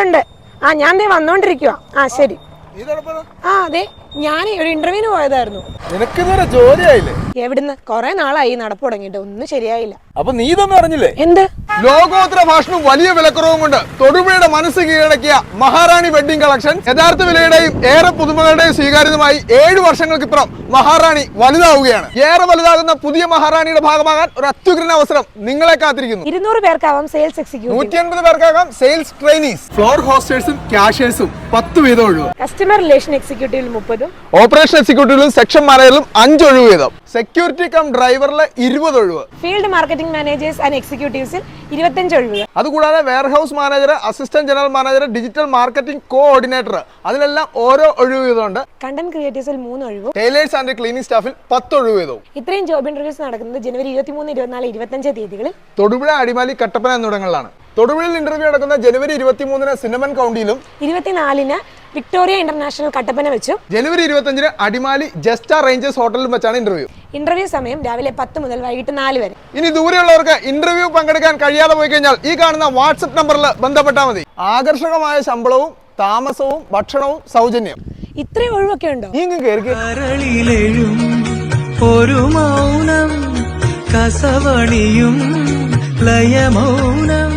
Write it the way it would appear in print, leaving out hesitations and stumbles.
ഉണ്ട്. ഞാൻ ദേ വന്നോണ്ടിരിക്കുവാ. ശരി. അതെ, ഞാൻ ഒരു ഇന്റർവ്യൂവിന് പോയതായിരുന്നു. നിനക്ക് ജോലിയായില്ലേ? എവിടുന്ന്? കൊറേ നാളായി നടപ്പ് തുടങ്ങിയിട്ട് ഒന്നും ശരിയായില്ല. അപ്പൊ നീ ഇതൊന്നും അറിഞ്ഞില്ലേ? എന്ത്? ലോകോത്തര ഫാഷനും വലിയ വിലക്കുറവും കൊണ്ട് തൊടുപുഴയുടെ മനസ്സ് കീഴടക്കിയ മഹാറാണി വെഡിങ് കളക്ഷൻ യഥാർത്ഥ വിലയുടെയും ഏറെ പുതുമകളുടെയും സ്വീകാര്യതമായി 7 വർഷങ്ങൾക്കിപ്പുറം മഹാറാണി വലുതാവുകയാണ്. ഏറെ വലുതാകുന്ന പുതിയ മഹാറാണിയുടെ ഭാഗമാകാൻ ഒരു അത്യുഗ്രൻ അവസരം നിങ്ങളെ കാത്തിരിക്കുന്നു. 200 പേർക്കാവാം സെയിൽസ് എക്സിക്യൂട്ടീവ്, 150 പേർക്കാകാം സെയിൽസ് ട്രെയിനീസ്, ഫ്ലോർ ഹോസ്റ്റേഴ്സും ക്യാഷ്യഴ്സും 10 വീതം ഒഴിവ്, കസ്റ്റമർ റിലേഷൻ എക്സിക്യൂട്ടീവിൽ 30, ഓപ്പറേഷൻ എക്സിക്യൂട്ടീവിലും സെക്ഷൻ മാനേജറിലും 5 ഒഴിവ് വീതം, സെക്യൂരിറ്റി കം ഡ്രൈവറിലെ 20 ഒഴിവ്, ഫീൽഡ് മാർക്കറ്റിംഗ് മാനേജേഴ്സ് ആൻഡ് എക്സിക്യൂട്ടീവ്സിൽ 25 ഒഴിവ്. അതുകൂടാതെ warehouse manager, assistant general manager, digital marketing coordinator, അതിലെല്ലാം ഓരോ ഒഴിവ് വീതമുണ്ട്. കണ്ടന്റ് ക്രിയേറ്റേഴ്സിൽ 3 ഒഴിവും, ടൈലേഴ്സ് ആൻഡ് ക്ലീനിംഗ് സ്റ്റാഫിൽ 10 ഒഴിവ് വീതവും. ഇത്രയും ജോബ് ഇന്റർവ്യൂസ് നടക്കുന്നത് ജനുവരി 23, 24, 25 തീയതികളിൽ തൊടുപുഴ, അടിമാലി, കട്ടപ്പന എന്നിവിടങ്ങളിലാണ്. തൊടുപുഴയിൽ ഇന്റർവ്യൂ നടക്കുന്ന ജനുവരി 23 സിനമൺ കൗണ്ടിയിലും, 24 വിക്ടോറിയ ഇന്റർനാഷണൽ കട്ടപ്പന വെച്ചും, ജനുവരി 25 അടിമാലി ജസ്റ്റ റേഞ്ചേഴ്സ് ഹോട്ടലിലും വെച്ചാണ് ഇന്റർവ്യൂ. ഇന്റർവ്യൂ സമയം രാവിലെ 10 മുതൽ വൈകിട്ട് 4 വരെ. ഇനി ദൂരെയുള്ളവർക്ക് ഇന്റർവ്യൂ പങ്കെടുക്കാൻ കഴിയാതെ പോയി കഴിഞ്ഞാൽ ഈ കാണുന്ന വാട്സ്ആപ്പ് നമ്പറിൽ ബന്ധപ്പെട്ടാൽ മതി. ആകർഷകമായ ശമ്പളവും താമസവും ഭക്ഷണവും സൗജന്യം. ഇത്രയും ഒഴിവൊക്കെ ഉണ്ടോ? ഒരു മൗനം കസവണിയും ലയമൗനം